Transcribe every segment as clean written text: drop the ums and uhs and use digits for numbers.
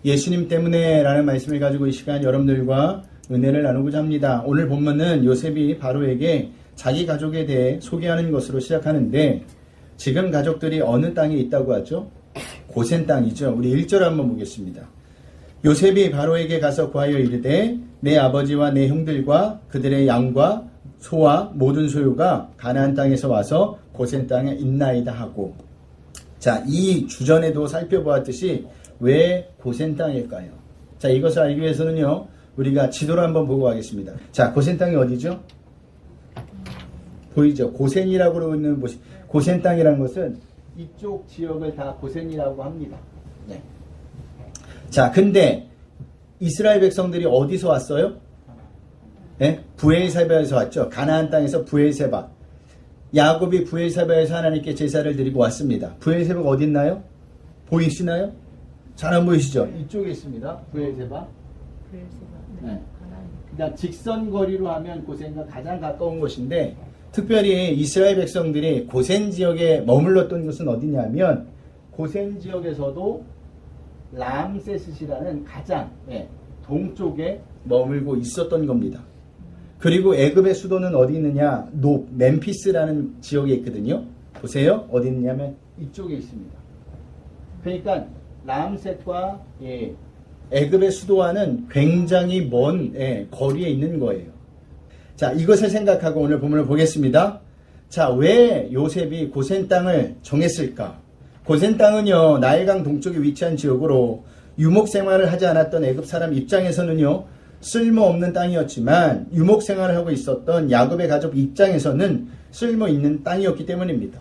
예수님 때문에 라는 말씀을 가지고 이 시간 여러분들과 은혜를 나누고자 합니다. 오늘 본문은 요셉이 바로에게 자기 가족에 대해 소개하는 것으로 시작하는데 지금 가족들이 어느 땅에 있다고 하죠? 고센 땅이죠. 우리 1절 한번 보겠습니다. 요셉이 바로에게 가서 구하여 이르되 내 아버지와 내 형들과 그들의 양과 소와 모든 소유가 가나안 땅에서 와서 고센 땅에 있나이다 하고, 자, 이 주전에도 살펴보았듯이 왜 고센 땅일까요? 자, 이것을 알기 위해서는요, 우리가 지도를 한번 보고 가겠습니다. 자, 고센 땅이 어디죠? 보이죠? 고센이라고 있는 곳이, 고센 땅이라는 것은 이쪽 지역을 다 고센이라고 합니다. 네. 자, 근데 이스라엘 백성들이 어디서 왔어요? 네? 브엘세바에서 왔죠. 가나안 땅에서 브엘세바. 야곱이 브엘세바에서 하나님께 제사를 드리고 왔습니다. 브엘세바가 어디 있나요? 보이시나요? 잘 안 보이시죠? 이쪽에 있습니다. 브엘세바. 네. 그러니까 직선 거리로 하면 고센과 가장 가까운 곳인데, 특별히 이스라엘 백성들이 고센 지역에 머물렀던 곳은 어디냐면 고센 지역에서도 람세스시라는 가장 동쪽에 머물고 있었던 겁니다. 그리고 애굽의 수도는 어디 있느냐? 멤피스라는 지역에 있거든요. 보세요. 어디 있냐면 이쪽에 있습니다. 그러니까 람셋과 애굽의 수도와는 굉장히 먼 거리에 있는 거예요. 자, 이것을 생각하고 오늘 본문을 보겠습니다. 자, 왜 요셉이 고센 땅을 정했을까? 고센 땅은요, 나일강 동쪽에 위치한 지역으로 유목 생활을 하지 않았던 애굽 사람 입장에서는요, 쓸모없는 땅이었지만 유목 생활을 하고 있었던 야곱의 가족 입장에서는 쓸모있는 땅이었기 때문입니다.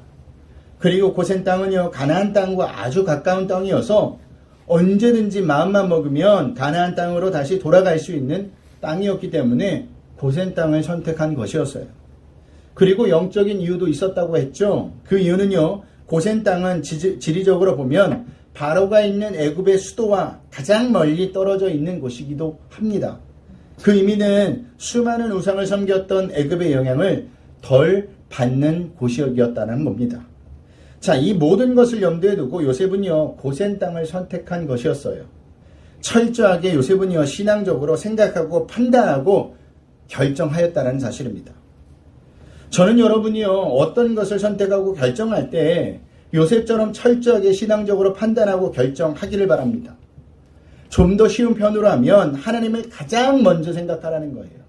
그리고 고센 땅은요, 가나안 땅과 아주 가까운 땅이어서 언제든지 마음만 먹으면 가나안 땅으로 다시 돌아갈 수 있는 땅이었기 때문에 고센 땅을 선택한 것이었어요. 그리고 영적인 이유도 있었다고 했죠. 그 이유는요, 고센 땅은 지리적으로 보면 바로가 있는 애굽의 수도와 가장 멀리 떨어져 있는 곳이기도 합니다. 그 의미는 수많은 우상을 섬겼던 애굽의 영향을 덜 받는 곳이었다는 겁니다. 자, 이 모든 것을 염두에 두고 요셉은요, 고센 땅을 선택한 것이었어요. 철저하게 요셉은요, 신앙적으로 생각하고 판단하고 결정하였다는 사실입니다. 저는 여러분이요, 어떤 것을 선택하고 결정할 때 요셉처럼 철저하게 신앙적으로 판단하고 결정하기를 바랍니다. 좀 더 쉬운 편으로 하면 하나님을 가장 먼저 생각하라는 거예요.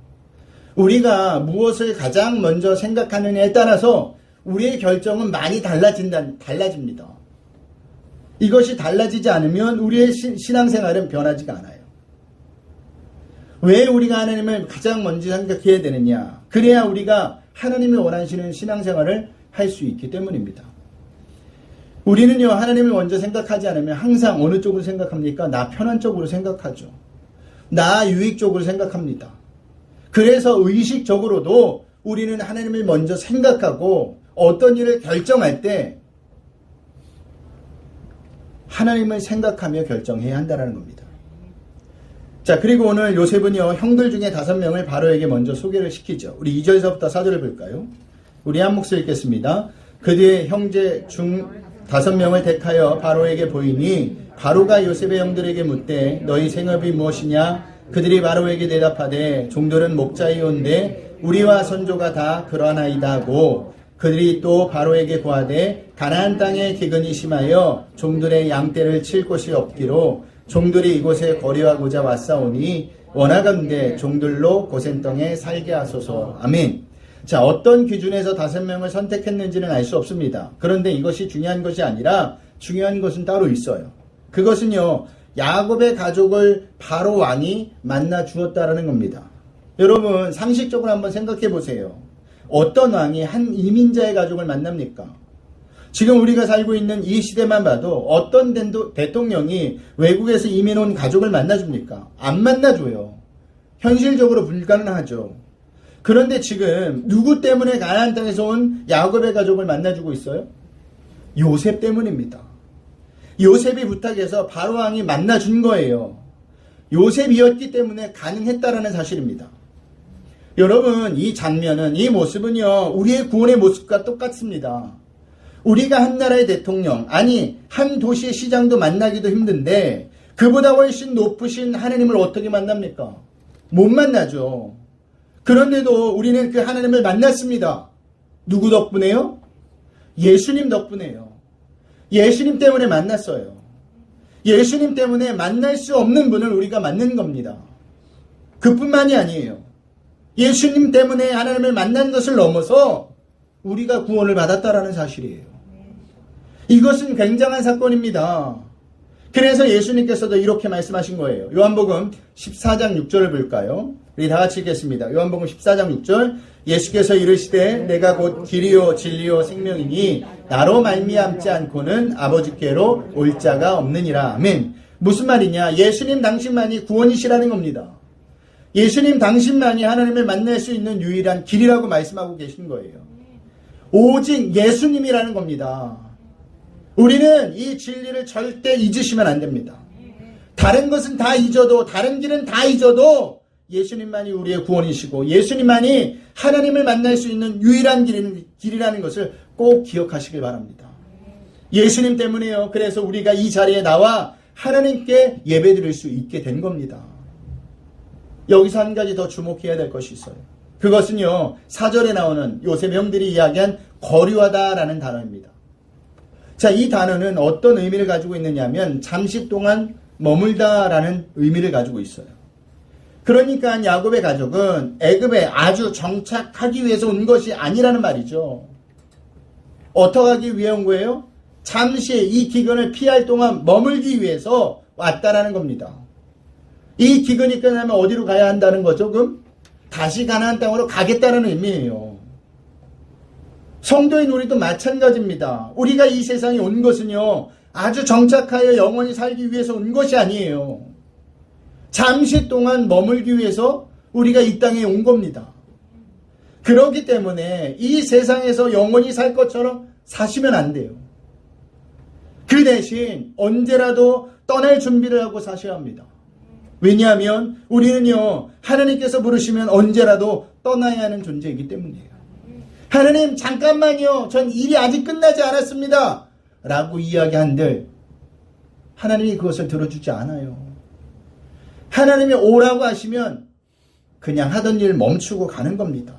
우리가 무엇을 가장 먼저 생각하느냐에 따라서 우리의 결정은 많이 달라집니다. 이것이 달라지지 않으면 우리의 신앙생활은 변하지가 않아요. 왜 우리가 하나님을 가장 먼저 생각해야 되느냐? 그래야 우리가 하나님이 원하시는 신앙생활을 할 수 있기 때문입니다. 우리는요, 하나님을 먼저 생각하지 않으면 항상 어느 쪽으로 생각합니까? 나 편한 쪽으로 생각하죠. 나 유익 쪽으로 생각합니다. 그래서 의식적으로도 우리는 하나님을 먼저 생각하고 어떤 일을 결정할 때 하나님을 생각하며 결정해야 한다는 겁니다. 자, 그리고 오늘 요셉은요, 형들 중에 5명을 바로에게 먼저 소개를 시키죠. 우리 2절에서부터 4절을 볼까요? 우리 한 목소리 읽겠습니다. 그 뒤에 형제 중 5명을 택하여 바로에게 보이니 바로가 요셉의 형들에게 묻되 너희 생업이 무엇이냐? 그들이 바로에게 대답하되 종들은 목자이온데 우리와 선조가 다 그러하나이다 하고, 그들이 또 바로에게 고하되 가나안 땅에 기근이 심하여 종들의 양떼를 칠 곳이 없기로 종들이 이곳에 거류하고자 왔사오니 원하건대 종들로 고센 땅에 살게 하소서. 아멘. 자, 어떤 기준에서 5명을 선택했는지는 알 수 없습니다. 그런데 이것이 중요한 것이 아니라 중요한 것은 따로 있어요. 그것은요, 야곱의 가족을 바로 왕이 만나 주었다라는 겁니다. 여러분, 상식적으로 한번 생각해 보세요. 어떤 왕이 한 이민자의 가족을 만납니까? 지금 우리가 살고 있는 이 시대만 봐도 어떤 대통령이 외국에서 이민 온 가족을 만나줍니까? 안 만나줘요. 현실적으로 불가능하죠. 그런데 지금 누구 때문에 가나안 땅에서 온 야곱의 가족을 만나주고 있어요? 요셉 때문입니다. 요셉이 부탁해서 바로 왕이 만나준 거예요. 요셉이었기 때문에 가능했다라는 사실입니다. 여러분, 이 장면은, 이 모습은요, 우리의 구원의 모습과 똑같습니다. 우리가 한 나라의 대통령, 아니 한 도시의 시장도 만나기도 힘든데 그보다 훨씬 높으신 하나님을 어떻게 만납니까? 못 만나죠. 그런데도 우리는 그 하나님을 만났습니다. 누구 덕분에요? 예수님 덕분에요. 예수님 때문에 만났어요. 예수님 때문에 만날 수 없는 분을 우리가 만난 겁니다. 그뿐만이 아니에요. 예수님 때문에 하나님을 만난 것을 넘어서 우리가 구원을 받았다라는 사실이에요. 이것은 굉장한 사건입니다. 그래서 예수님께서도 이렇게 말씀하신 거예요. 요한복음 14장 6절을 볼까요? 우리 다 같이 읽겠습니다. 요한복음 14장 6절. 예수께서 이르시되 내가 곧 길이요 진리요 생명이니 나로 말미암지 않고는 아버지께로 올 자가 없느니라. 아멘. 무슨 말이냐? 예수님 당신만이 구원이시라는 겁니다. 예수님 당신만이 하나님을 만날 수 있는 유일한 길이라고 말씀하고 계신 거예요. 오직 예수님이라는 겁니다. 우리는 이 진리를 절대 잊으시면 안 됩니다. 다른 것은 다 잊어도, 다른 길은 다 잊어도 예수님만이 우리의 구원이시고 예수님만이 하나님을 만날 수 있는 유일한 길이라는 것을 꼭 기억하시길 바랍니다. 예수님 때문에요. 그래서 우리가 이 자리에 나와 하나님께 예배드릴 수 있게 된 겁니다. 여기서 한 가지 더 주목해야 될 것이 있어요. 그것은요, 4절에 나오는 요셉 형들이 이야기한 거류하다라는 단어입니다. 자, 이 단어는 어떤 의미를 가지고 있느냐면 잠시 동안 머물다라는 의미를 가지고 있어요. 그러니까 야곱의 가족은 애굽에 아주 정착하기 위해서 온 것이 아니라는 말이죠. 어떻게 하기 위해 온 거예요? 잠시 이 기근을 피할 동안 머물기 위해서 왔다라는 겁니다. 이 기근이 끝나면 어디로 가야 한다는 거죠? 그럼 다시 가나안 땅으로 가겠다는 의미예요. 성도인 우리도 마찬가지입니다. 우리가 이 세상에 온 것은요, 아주 정착하여 영원히 살기 위해서 온 것이 아니에요. 잠시 동안 머물기 위해서 우리가 이 땅에 온 겁니다. 그렇기 때문에 이 세상에서 영원히 살 것처럼 사시면 안 돼요. 그 대신 언제라도 떠날 준비를 하고 사셔야 합니다. 왜냐하면 우리는요, 하나님께서 부르시면 언제라도 떠나야 하는 존재이기 때문이에요. 하나님 잠깐만요, 전 일이 아직 끝나지 않았습니다 라고 이야기한들 하나님이 그것을 들어주지 않아요. 하나님이 오라고 하시면 그냥 하던 일 멈추고 가는 겁니다.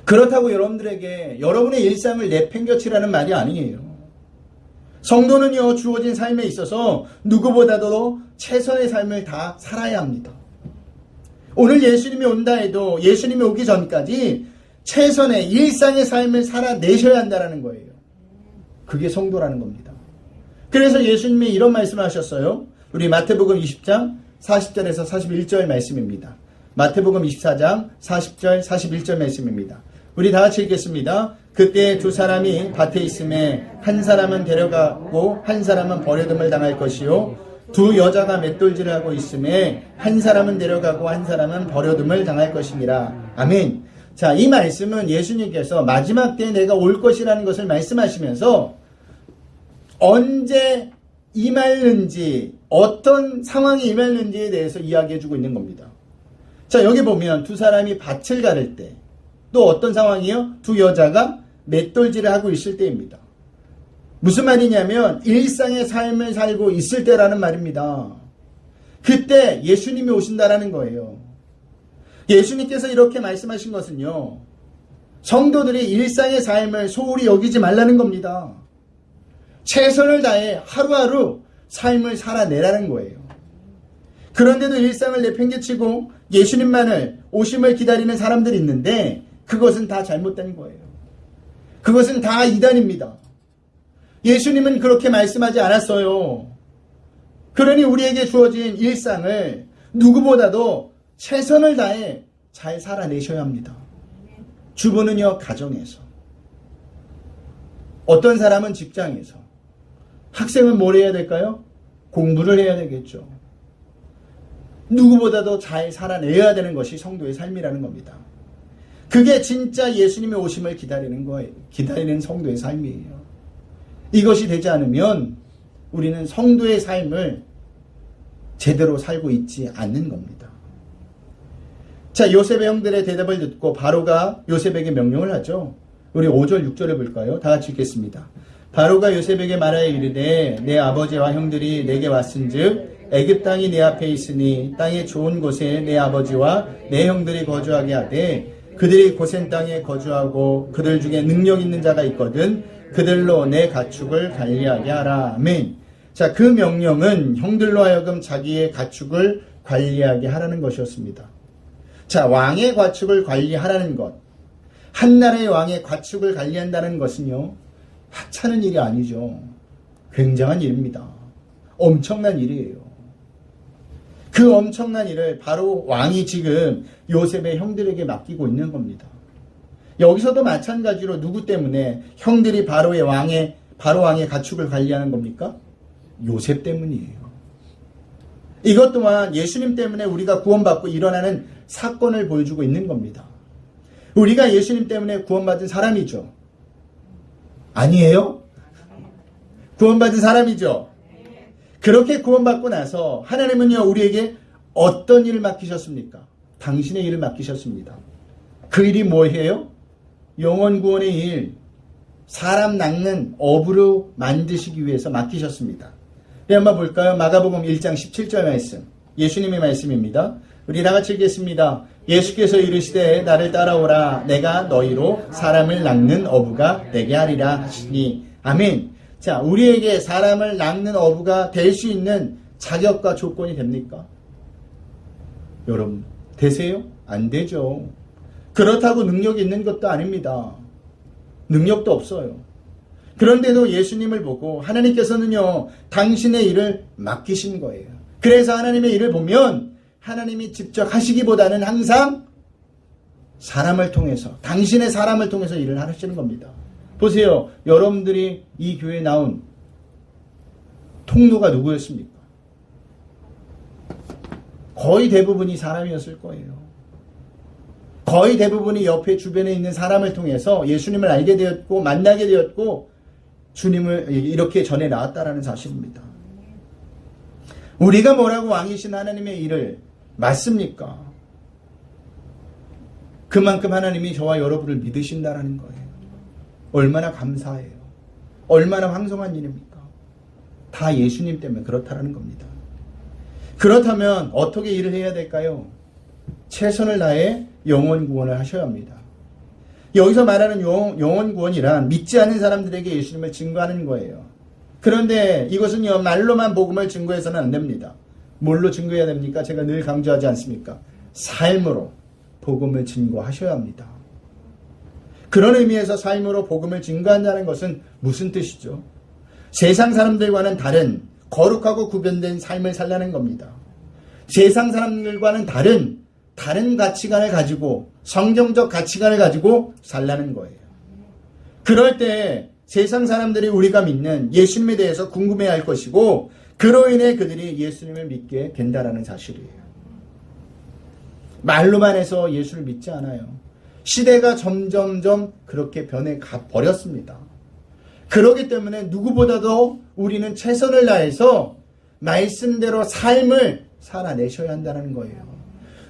그렇다고 여러분들에게 여러분의 일상을 내팽겨치라는 말이 아니에요. 성도는요, 주어진 삶에 있어서 누구보다도 최선의 삶을 다 살아야 합니다. 오늘 예수님이 온다 해도 예수님이 오기 전까지 최선의 일상의 삶을 살아내셔야 한다는 거예요. 그게 성도라는 겁니다. 그래서 예수님이 이런 말씀을 하셨어요. 우리 마태복음 20장 40절에서 41절 말씀입니다. 마태복음 24장 40절 41절 말씀입니다. 우리 다 같이 읽겠습니다. 그때 두 사람이 밭에 있음에 한 사람은 데려가고 한 사람은 버려둠을 당할 것이요, 두 여자가 맷돌질을 하고 있음에 한 사람은 데려가고 한 사람은 버려둠을 당할 것이니라. 아멘. 자, 이 말씀은 예수님께서 마지막 때에 내가 올 것이라는 것을 말씀하시면서 언제 임할는지, 어떤 상황이 임할는지에 대해서 이야기해주고 있는 겁니다. 자, 여기 보면 두 사람이 밭을 가를 때, 또 어떤 상황이요? 두 여자가 맷돌질을 하고 있을 때입니다. 무슨 말이냐면 일상의 삶을 살고 있을 때라는 말입니다. 그때 예수님이 오신다라는 거예요. 예수님께서 이렇게 말씀하신 것은요, 성도들이 일상의 삶을 소홀히 여기지 말라는 겁니다. 최선을 다해 하루하루 삶을 살아내라는 거예요. 그런데도 일상을 내팽개치고 예수님만을 오심을 기다리는 사람들이 있는데 그것은 다 잘못된 거예요. 그것은 다 이단입니다. 예수님은 그렇게 말씀하지 않았어요. 그러니 우리에게 주어진 일상을 누구보다도 최선을 다해 잘 살아내셔야 합니다. 주부는요, 가정에서, 어떤 사람은 직장에서, 학생은 뭘 해야 될까요? 공부를 해야 되겠죠. 누구보다도 잘 살아내야 되는 것이 성도의 삶이라는 겁니다. 그게 진짜 예수님의 오심을 기다리는 거예요. 기다리는 성도의 삶이에요. 이것이 되지 않으면 우리는 성도의 삶을 제대로 살고 있지 않는 겁니다. 자, 요셉의 형들의 대답을 듣고 바로가 요셉에게 명령을 하죠. 우리 5절 6절을 볼까요? 다 같이 읽겠습니다. 바로가 요셉에게 말하여 이르되 내 아버지와 형들이 내게 왔은즉 애굽 땅이 내 앞에 있으니 땅의 좋은 곳에 내 아버지와 내 형들이 거주하게 하되 그들이 고센 땅에 거주하고 그들 중에 능력 있는 자가 있거든 그들로 내 가축을 관리하게 하라. 아멘. 자, 그 명령은 형들로 하여금 자기의 가축을 관리하게 하라는 것이었습니다. 자, 왕의 가축을 관리하라는 것. 한 나라의 왕의 가축을 관리한다는 것은요, 하찮은 일이 아니죠. 굉장한 일입니다. 엄청난 일이에요. 그 엄청난 일을 바로 왕이 지금 요셉의 형들에게 맡기고 있는 겁니다. 여기서도 마찬가지로 누구 때문에 형들이 바로 왕의 가축을 관리하는 겁니까? 요셉 때문이에요. 이것 또한 예수님 때문에 우리가 구원받고 일어나는 사건을 보여주고 있는 겁니다. 우리가 예수님 때문에 구원받은 사람이죠. 아니에요? 구원받은 사람이죠. 그렇게 구원받고 나서 하나님은요, 우리에게 어떤 일을 맡기셨습니까? 당신의 일을 맡기셨습니다. 그 일이 뭐예요? 영혼 구원의 일, 사람 낚는 어부로 만드시기 위해서 맡기셨습니다. 네, 한번 볼까요? 마가복음 1장 17절 말씀, 예수님의 말씀입니다. 우리 다 같이 읽겠습니다. 예수께서 이르시되 나를 따라오라. 내가 너희로 사람을 낚는 어부가 되게 하리라 하시니. 아멘. 자, 우리에게 사람을 낚는 어부가 될 수 있는 자격과 조건이 됩니까? 여러분, 되세요? 안 되죠. 그렇다고 능력이 있는 것도 아닙니다. 능력도 없어요. 그런데도 예수님을 보고 하나님께서는요, 당신의 일을 맡기신 거예요. 그래서 하나님의 일을 보면 하나님이 직접 하시기보다는 항상 사람을 통해서, 당신의 사람을 통해서 일을 하시는 겁니다. 보세요. 여러분들이 이 교회에 나온 통로가 누구였습니까? 거의 대부분이 사람이었을 거예요. 거의 대부분이 옆에 주변에 있는 사람을 통해서 예수님을 알게 되었고 만나게 되었고 주님을 이렇게 전해 나왔다라는 사실입니다. 우리가 뭐라고 왕이신 하나님의 일을 맞습니까? 그만큼 하나님이 저와 여러분을 믿으신다라는 거예요. 얼마나 감사해요. 얼마나 황송한 일입니까? 다 예수님 때문에 그렇다라는 겁니다. 그렇다면 어떻게 일을 해야 될까요? 최선을 다해 영혼 구원을 하셔야 합니다. 여기서 말하는 영혼 구원이란 믿지 않는 사람들에게 예수님을 증거하는 거예요. 그런데 이것은요, 말로만 복음을 증거해서는 안 됩니다. 뭘로 증거해야 됩니까? 제가 늘 강조하지 않습니까? 삶으로 복음을 증거하셔야 합니다. 그런 의미에서 삶으로 복음을 증거한다는 것은 무슨 뜻이죠? 세상 사람들과는 다른 거룩하고 구별된 삶을 살라는 겁니다. 세상 사람들과는 다른 가치관을 가지고 성경적 가치관을 가지고 살라는 거예요. 그럴 때 세상 사람들이 우리가 믿는 예수님에 대해서 궁금해할 것이고 그로 인해 그들이 예수님을 믿게 된다라는 사실이에요. 말로만 해서 예수를 믿지 않아요. 시대가 점점점 그렇게 변해 가버렸습니다. 그렇기 때문에 누구보다도 우리는 최선을 다해서 말씀대로 삶을 살아내셔야 한다는 거예요.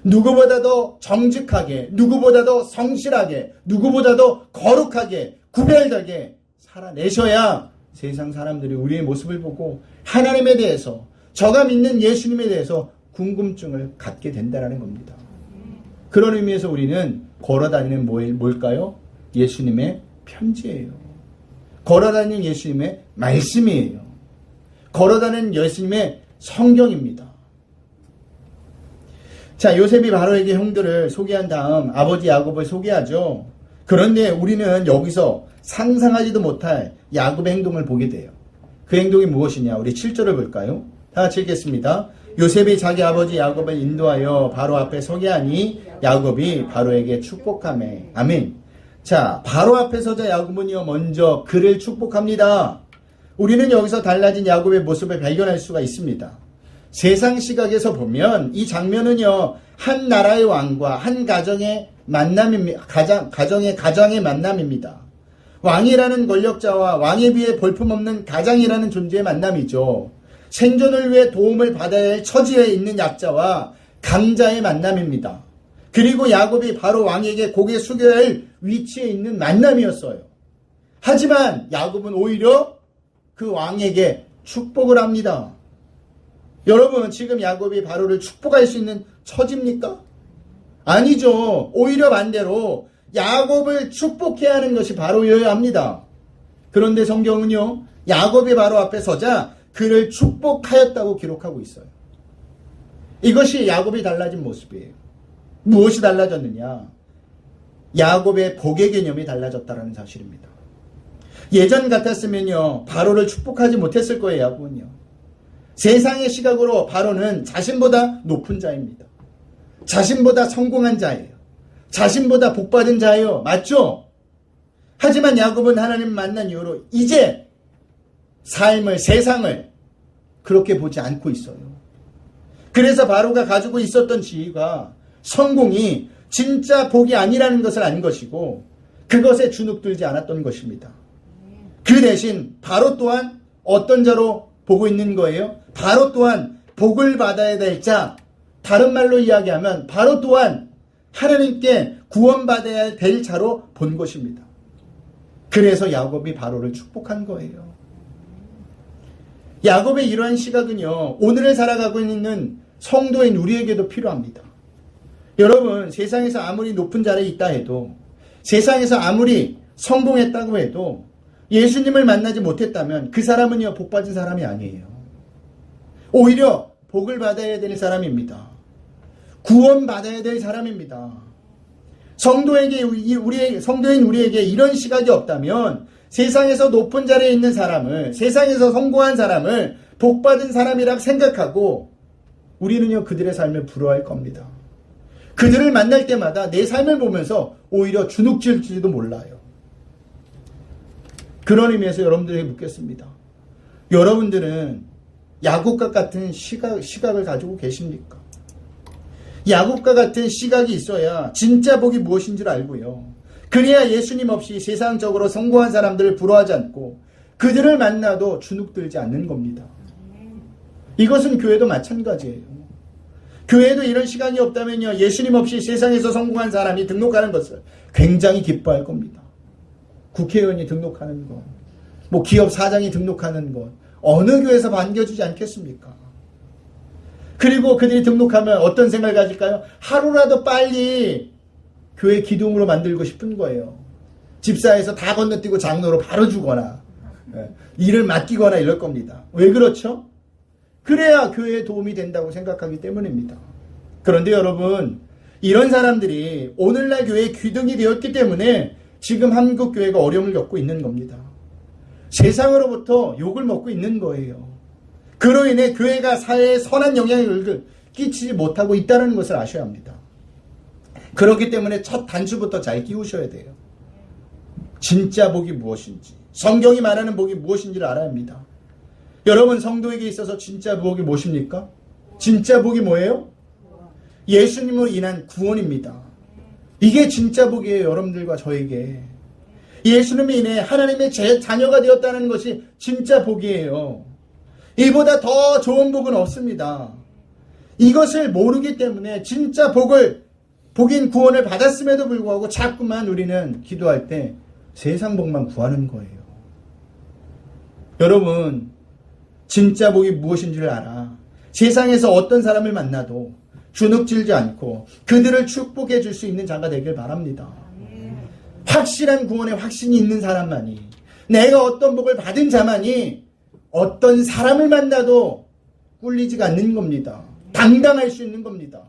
누구보다도 정직하게, 누구보다도 성실하게, 누구보다도 거룩하게, 구별되게 살아내셔야 세상 사람들이 우리의 모습을 보고 하나님에 대해서, 저가 믿는 예수님에 대해서 궁금증을 갖게 된다는 겁니다. 그런 의미에서 우리는 걸어다니는 뭘까요? 예수님의 편지예요. 걸어다니는 예수님의 말씀이에요. 걸어다니는 예수님의 성경입니다. 자, 요셉이 바로에게 형들을 소개한 다음 아버지 야곱을 소개하죠. 그런데 우리는 여기서 상상하지도 못할 야곱의 행동을 보게 돼요. 그 행동이 무엇이냐? 우리 7절을 볼까요? 다 같이 읽겠습니다. 요셉이 자기 아버지 야곱을 인도하여 바로 앞에 서게 하니 야곱이 바로에게 축복하매. 아멘. 자, 바로 앞에 서자 야곱은요, 먼저 그를 축복합니다. 우리는 여기서 달라진 야곱의 모습을 발견할 수가 있습니다. 세상 시각에서 보면 이 장면은요, 한 나라의 왕과 한 가정의 만남입니다. 가정의 만남입니다. 왕이라는 권력자와 왕에 비해 볼품없는 가장이라는 존재의 만남이죠. 생존을 위해 도움을 받아야 할 처지에 있는 약자와 강자의 만남입니다. 그리고 야곱이 바로 왕에게 고개 숙여야 할 위치에 있는 만남이었어요. 하지만 야곱은 오히려 그 왕에게 축복을 합니다. 여러분, 지금 야곱이 바로를 축복할 수 있는 처지입니까? 아니죠. 오히려 반대로 야곱을 축복해야 하는 것이 바로여야 합니다. 그런데 성경은요, 야곱이 바로 앞에 서자 그를 축복하였다고 기록하고 있어요. 이것이 야곱이 달라진 모습이에요. 무엇이 달라졌느냐? 야곱의 복의 개념이 달라졌다는 사실입니다. 예전 같았으면요, 바로를 축복하지 못했을 거예요. 야곱은요, 세상의 시각으로 바로는 자신보다 높은 자입니다. 자신보다 성공한 자예요. 자신보다 복받은 자예요. 맞죠? 하지만 야곱은 하나님 만난 이후로 이제 삶을, 세상을 그렇게 보지 않고 있어요. 그래서 바로가 가지고 있었던 지위가, 성공이 진짜 복이 아니라는 것을 안 것이고 그것에 주눅들지 않았던 것입니다. 그 대신 바로 또한 어떤 자로 보고 있는 거예요? 바로 또한 복을 받아야 될 자, 다른 말로 이야기하면 바로 또한 하나님께 구원받아야 될 자로 본 것입니다. 그래서 야곱이 바로를 축복한 거예요. 야곱의 이러한 시각은요, 오늘을 살아가고 있는 성도인 우리에게도 필요합니다. 여러분, 세상에서 아무리 높은 자리에 있다 해도, 세상에서 아무리 성공했다고 해도 예수님을 만나지 못했다면 그 사람은요, 복받은 사람이 아니에요. 오히려 복을 받아야 될 사람입니다. 구원받아야 될 사람입니다. 성도인 우리에게 이런 시각이 없다면 세상에서 높은 자리에 있는 사람을, 세상에서 성공한 사람을 복받은 사람이라 생각하고 우리는요, 그들의 삶을 부러워할 겁니다. 그들을 만날 때마다 내 삶을 보면서 오히려 주눅질지도 몰라요. 그런 의미에서 여러분들에게 묻겠습니다. 여러분들은 야곱과 같은 시각을 가지고 계십니까? 야곱과 같은 시각이 있어야 진짜 복이 무엇인지를 알고요, 그래야 예수님 없이 세상적으로 성공한 사람들을 부러워하지 않고 그들을 만나도 주눅들지 않는 겁니다. 이것은 교회도 마찬가지예요. 교회도 이런 시간이 없다면요, 예수님 없이 세상에서 성공한 사람이 등록하는 것을 굉장히 기뻐할 겁니다. 국회의원이 등록하는 것, 기업 사장이 등록하는 것, 어느 교회에서 반겨주지 않겠습니까? 그리고 그들이 등록하면 어떤 생각을 가질까요? 하루라도 빨리 교회 기둥으로 만들고 싶은 거예요. 집사에서 다 건너뛰고 장로로 바로 주거나 일을 맡기거나 이럴 겁니다. 왜 그렇죠? 그래야 교회에 도움이 된다고 생각하기 때문입니다. 그런데 여러분, 이런 사람들이 오늘날 교회의 기둥이 되었기 때문에 지금 한국 교회가 어려움을 겪고 있는 겁니다. 세상으로부터 욕을 먹고 있는 거예요. 그로 인해 교회가 사회에 선한 영향을 끼치지 못하고 있다는 것을 아셔야 합니다. 그렇기 때문에 첫 단추부터 잘 끼우셔야 돼요. 진짜 복이 무엇인지, 성경이 말하는 복이 무엇인지를 알아야 합니다. 여러분, 성도에게 있어서 진짜 복이 무엇입니까? 진짜 복이 뭐예요? 예수님으로 인한 구원입니다. 이게 진짜 복이에요. 여러분들과 저에게 예수님이 인해 하나님의 자녀가 되었다는 것이 진짜 복이에요. 이보다 더 좋은 복은 없습니다. 이것을 모르기 때문에 진짜 복인 구원을 받았음에도 불구하고 자꾸만 우리는 기도할 때 세상 복만 구하는 거예요. 여러분, 진짜 복이 무엇인지를 알아. 세상에서 어떤 사람을 만나도 주눅질지 않고 그들을 축복해 줄 수 있는 자가 되길 바랍니다. 확실한 구원에 확신이 있는 사람만이, 내가 어떤 복을 받은 자만이 어떤 사람을 만나도 꿀리지가 않는 겁니다. 당당할 수 있는 겁니다.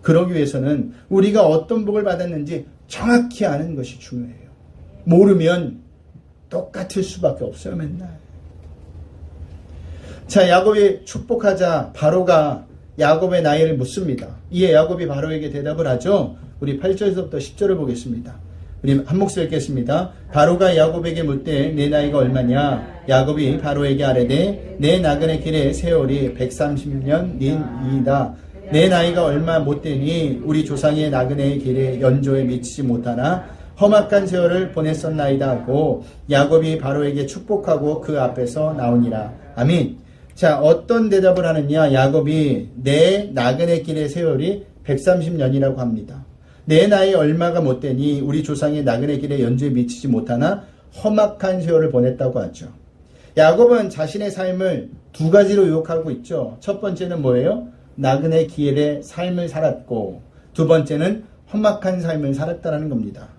그러기 위해서는 우리가 어떤 복을 받았는지 정확히 아는 것이 중요해요. 모르면 똑같을 수밖에 없어요, 맨날. 자, 야곱이 축복하자 바로가 야곱의 나이를 묻습니다. 이에 야곱이 바로에게 대답을 하죠. 우리 8절에서부터 10절을 보겠습니다. 우리 한 목소리 읽겠습니다. 바로가 야곱에게 묻되 내 나이가 얼마냐? 야곱이 바로에게 아뢰되 내 나그네 길의 세월이 130년이다. 내 나이가 얼마 못되니 우리 조상의 나그네의 길에 연조에 미치지 못하나 험악한 세월을 보냈었나이다 하고 야곱이 바로에게 축복하고 그 앞에서 나오니라. 아멘. 자, 어떤 대답을 하느냐? 야곱이 내 나그네 길의 세월이 130년이라고 합니다. 내 나이 얼마가 못되니 우리 조상의 나그네 길에 연주에 미치지 못하나 험악한 세월을 보냈다고 하죠. 야곱은 자신의 삶을 두 가지로 요약하고 있죠. 첫 번째는 뭐예요? 나그네 길의 삶을 살았고, 두 번째는 험악한 삶을 살았다라는 겁니다.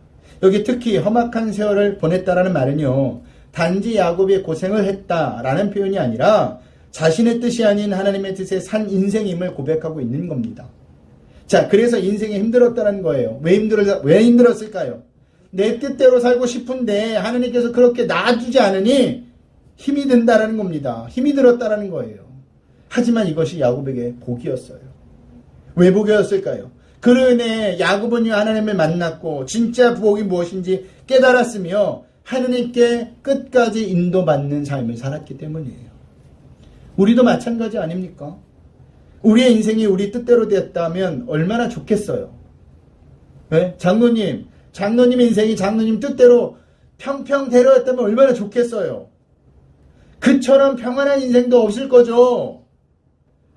여기 특히 험악한 세월을 보냈다라는 말은요, 단지 야곱이 고생을 했다라는 표현이 아니라 자신의 뜻이 아닌 하나님의 뜻에 산 인생임을 고백하고 있는 겁니다. 자, 그래서 인생이 힘들었다는 거예요. 왜 힘들었을까요? 내 뜻대로 살고 싶은데 하나님께서 그렇게 놔두지 않으니 힘이 든다라는 겁니다. 힘이 들었다라는 거예요. 하지만 이것이 야곱에게 복이었어요. 왜 복이었을까요? 그로 인해 야곱은 하나님을 만났고 진짜 복이 무엇인지 깨달았으며 하나님께 끝까지 인도받는 삶을 살았기 때문이에요. 우리도 마찬가지 아닙니까? 우리의 인생이 우리 뜻대로 됐다면 얼마나 좋겠어요. 네? 장로님 인생이 장로님 뜻대로 평평대로였다면 얼마나 좋겠어요. 그처럼 평안한 인생도 없을 거죠.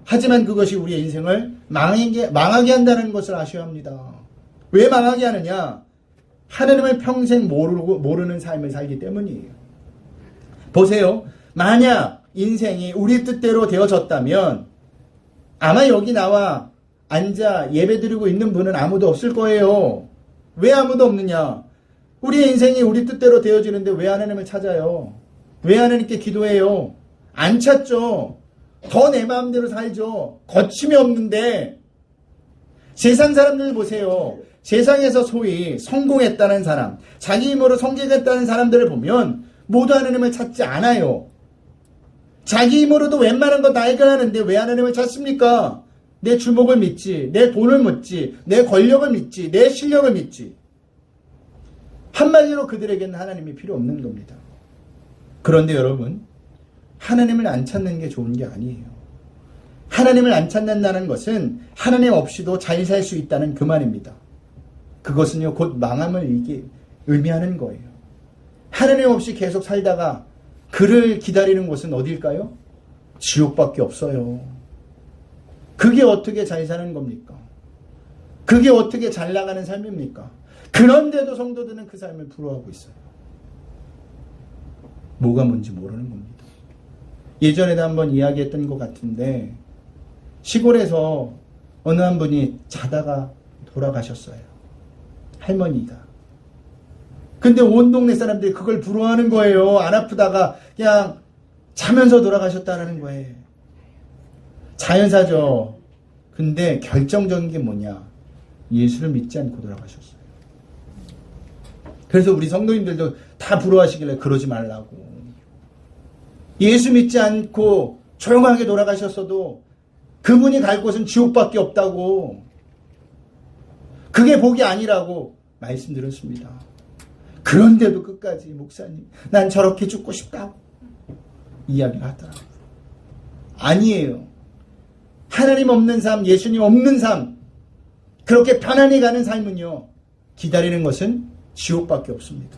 하지만 그것이 우리의 인생을 망하게 한다는 것을 아셔야 합니다. 왜 망하게 하느냐? 하나님을 평생 모르는 삶을 살기 때문이에요. 보세요. 만약 인생이 우리 뜻대로 되어졌다면 아마 여기 나와 앉아 예배드리고 있는 분은 아무도 없을 거예요. 왜 아무도 없느냐? 우리의 인생이 우리 뜻대로 되어지는데 왜 하나님을 찾아요? 왜 하나님께 기도해요? 안 찾죠. 더 내 마음대로 살죠. 거침이 없는데. 세상 사람들 보세요. 세상에서 소위 성공했다는 사람, 자기 힘으로 성공했다는 사람들을 보면 모두 하나님을 찾지 않아요. 자기 힘으로도 웬만한 거 다 해결하는데 왜 하나님을 찾습니까? 내 주목을 믿지, 내 돈을 믿지, 내 권력을 믿지, 내 실력을 믿지. 한마디로 그들에게는 하나님이 필요 없는 겁니다. 그런데 여러분, 하나님을 안 찾는 게 좋은 게 아니에요. 하나님을 안 찾는다는 것은 하나님 없이도 잘 살 수 있다는 그 말입니다. 그것은요, 곧 망함을 의미하는 거예요. 하나님 없이 계속 살다가 그를 기다리는 곳은 어딜까요? 지옥밖에 없어요. 그게 어떻게 잘 사는 겁니까? 그게 어떻게 잘 나가는 삶입니까? 그런데도 성도들은 그 삶을 부러워하고 있어요. 뭐가 뭔지 모르는 겁니다. 예전에도 한번 이야기했던 것 같은데 시골에서 어느 한 분이 자다가 돌아가셨어요. 할머니가. 근데 온 동네 사람들이 그걸 부러워하는 거예요. 안 아프다가 그냥 자면서 돌아가셨다는 거예요. 자연사죠. 근데 결정적인 게 뭐냐? 예수를 믿지 않고 돌아가셨어요. 그래서 우리 성도님들도 다 부러워하시길래 그러지 말라고. 예수 믿지 않고 조용하게 돌아가셨어도 그분이 갈 곳은 지옥밖에 없다고. 그게 복이 아니라고 말씀드렸습니다. 그런데도 끝까지 목사님, 난 저렇게 죽고 싶다고 이야기를 하더라고요. 아니에요. 하나님 없는 삶, 예수님 없는 삶, 그렇게 편안히 가는 삶은요, 기다리는 것은 지옥밖에 없습니다.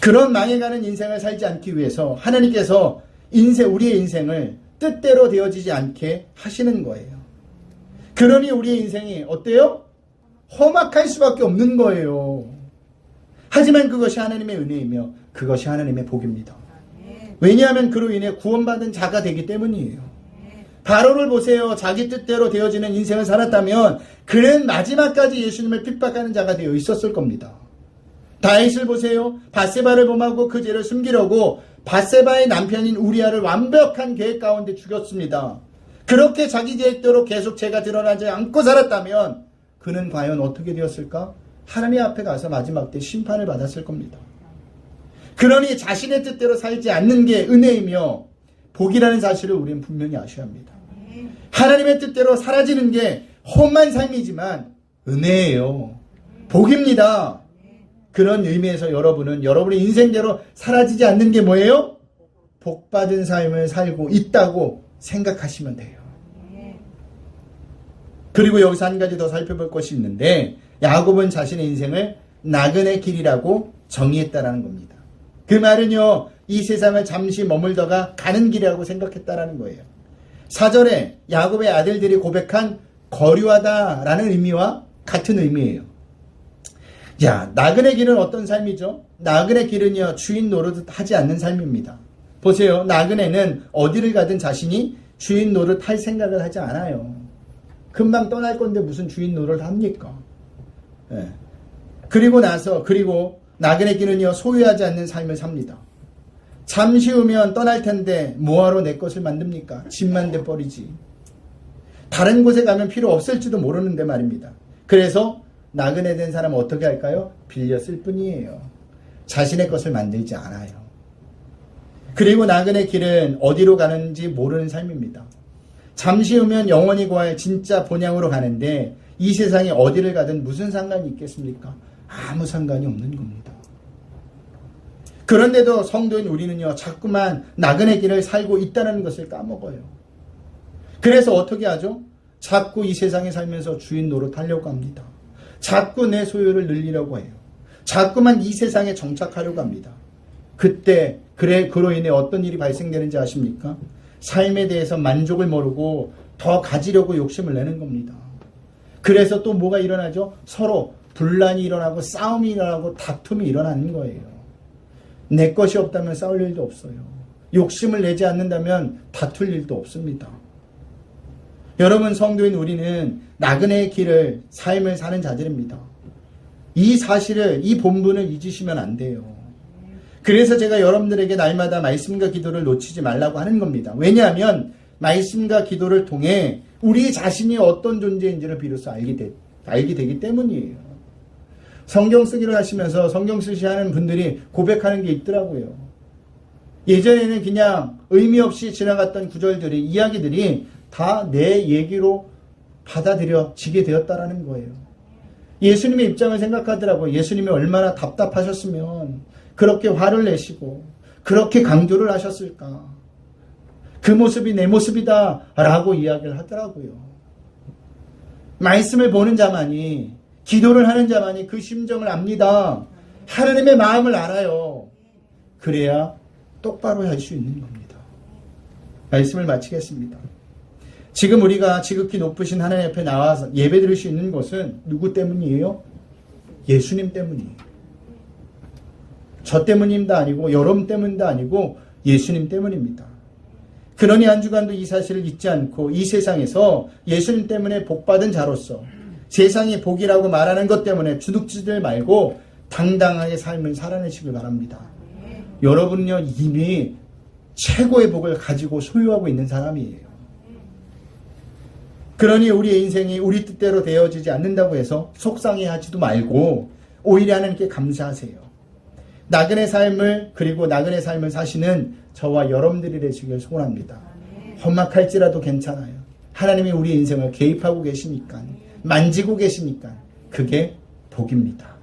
그런 망해가는 인생을 살지 않기 위해서 하나님께서 우리의 인생을 뜻대로 되어지지 않게 하시는 거예요. 그러니 우리의 인생이 어때요? 험악할 수밖에 없는 거예요. 하지만 그것이 하나님의 은혜이며 그것이 하나님의 복입니다. 왜냐하면 그로 인해 구원받은 자가 되기 때문이에요. 바로를 보세요. 자기 뜻대로 되어지는 인생을 살았다면 그는 마지막까지 예수님을 핍박하는 자가 되어 있었을 겁니다. 다윗을 보세요. 밧세바를 범하고 그 죄를 숨기려고 밧세바의 남편인 우리아를 완벽한 계획 가운데 죽였습니다. 그렇게 자기 계획대로 계속 죄가 드러나지 않고 살았다면 그는 과연 어떻게 되었을까? 하나님 앞에 가서 마지막 때 심판을 받았을 겁니다. 그러니 자신의 뜻대로 살지 않는 게 은혜이며 복이라는 사실을 우리는 분명히 아셔야 합니다. 하나님의 뜻대로 사라지는 게 험한 삶이지만 은혜예요. 복입니다. 그런 의미에서 여러분은 여러분의 인생대로 사라지지 않는 게 뭐예요? 복받은 삶을 살고 있다고 생각하시면 돼요. 그리고 여기서 한 가지 더 살펴볼 것이 있는데 야곱은 자신의 인생을 나그네 길이라고 정의했다라는 겁니다. 그 말은요, 이 세상을 잠시 머물다가 가는 길이라고 생각했다라는 거예요. 4절에 야곱의 아들들이 고백한 거류하다라는 의미와 같은 의미예요. 자, 나그네 길은 어떤 삶이죠? 나그네 길은요, 주인 노릇 하지 않는 삶입니다. 보세요. 나그네는 어디를 가든 자신이 주인 노릇 할 생각을 하지 않아요. 금방 떠날 건데 무슨 주인 노릇을 합니까? 예. 그리고 나그네 길은요, 소유하지 않는 삶을 삽니다. 잠시 후면 떠날 텐데 뭐하러 내 것을 만듭니까? 집만 돼버리지. 다른 곳에 가면 필요 없을지도 모르는데 말입니다. 그래서 나그네 된 사람은 어떻게 할까요? 빌려 쓸 뿐이에요. 자신의 것을 만들지 않아요. 그리고 나그네 길은 어디로 가는지 모르는 삶입니다. 잠시 후면 영원히 구할 진짜 본향으로 가는데 이 세상에 어디를 가든 무슨 상관이 있겠습니까? 아무 상관이 없는 겁니다. 그런데도 성도인 우리는요, 자꾸만 나그네 길을 살고 있다는 것을 까먹어요. 그래서 어떻게 하죠? 자꾸 이 세상에 살면서 주인 노릇하려고 합니다. 자꾸 내 소유를 늘리려고 해요. 자꾸만 이 세상에 정착하려고 합니다. 그로 인해 어떤 일이 발생되는지 아십니까? 삶에 대해서 만족을 모르고 더 가지려고 욕심을 내는 겁니다. 그래서 또 뭐가 일어나죠? 서로 분란이 일어나고 싸움이 일어나고 다툼이 일어나는 거예요. 내 것이 없다면 싸울 일도 없어요. 욕심을 내지 않는다면 다툴 일도 없습니다. 여러분, 성도인 우리는 나그네의 길을, 삶을 사는 자들입니다. 이 사실을, 이 본분을 잊으시면 안 돼요. 그래서 제가 여러분들에게 날마다 말씀과 기도를 놓치지 말라고 하는 겁니다. 왜냐하면 말씀과 기도를 통해 우리 자신이 어떤 존재인지를 비로소 알게 되기 때문이에요. 성경 쓰기를 하시면서 성경 쓰시하는 분들이 고백하는 게 있더라고요. 예전에는 그냥 의미 없이 지나갔던 구절들이, 이야기들이 다 내 얘기로 받아들여지게 되었다라는 거예요. 예수님의 입장을 생각하더라고요. 예수님이 얼마나 답답하셨으면 그렇게 화를 내시고 그렇게 강조를 하셨을까. 그 모습이 내 모습이다 라고 이야기를 하더라고요. 말씀을 보는 자만이, 기도를 하는 자만이 그 심정을 압니다. 하나님의 마음을 알아요. 그래야 똑바로 할 수 있는 겁니다. 말씀을 마치겠습니다. 지금 우리가 지극히 높으신 하나님 앞에 나와서 예배 드릴 수 있는 것은 누구 때문이에요? 예수님 때문이에요. 저 때문임도 아니고 여러분 때문도 아니고 예수님 때문입니다. 그러니 한 주간도 이 사실을 잊지 않고 이 세상에서 예수님 때문에 복받은 자로서 세상이 복이라고 말하는 것 때문에 주눅지들 말고 당당하게 삶을 살아내시길 바랍니다. 여러분은요, 이미 최고의 복을 가지고 소유하고 있는 사람이에요. 그러니 우리의 인생이 우리 뜻대로 되어지지 않는다고 해서 속상해하지도 말고 오히려 하나님께 감사하세요. 나그네 삶을, 그리고 나그네 삶을 사시는 저와 여러분들이 되시길 소원합니다. 험악할지라도 괜찮아요. 하나님이 우리 인생을 개입하고 계시니까, 만지고 계시니까 그게 복입니다.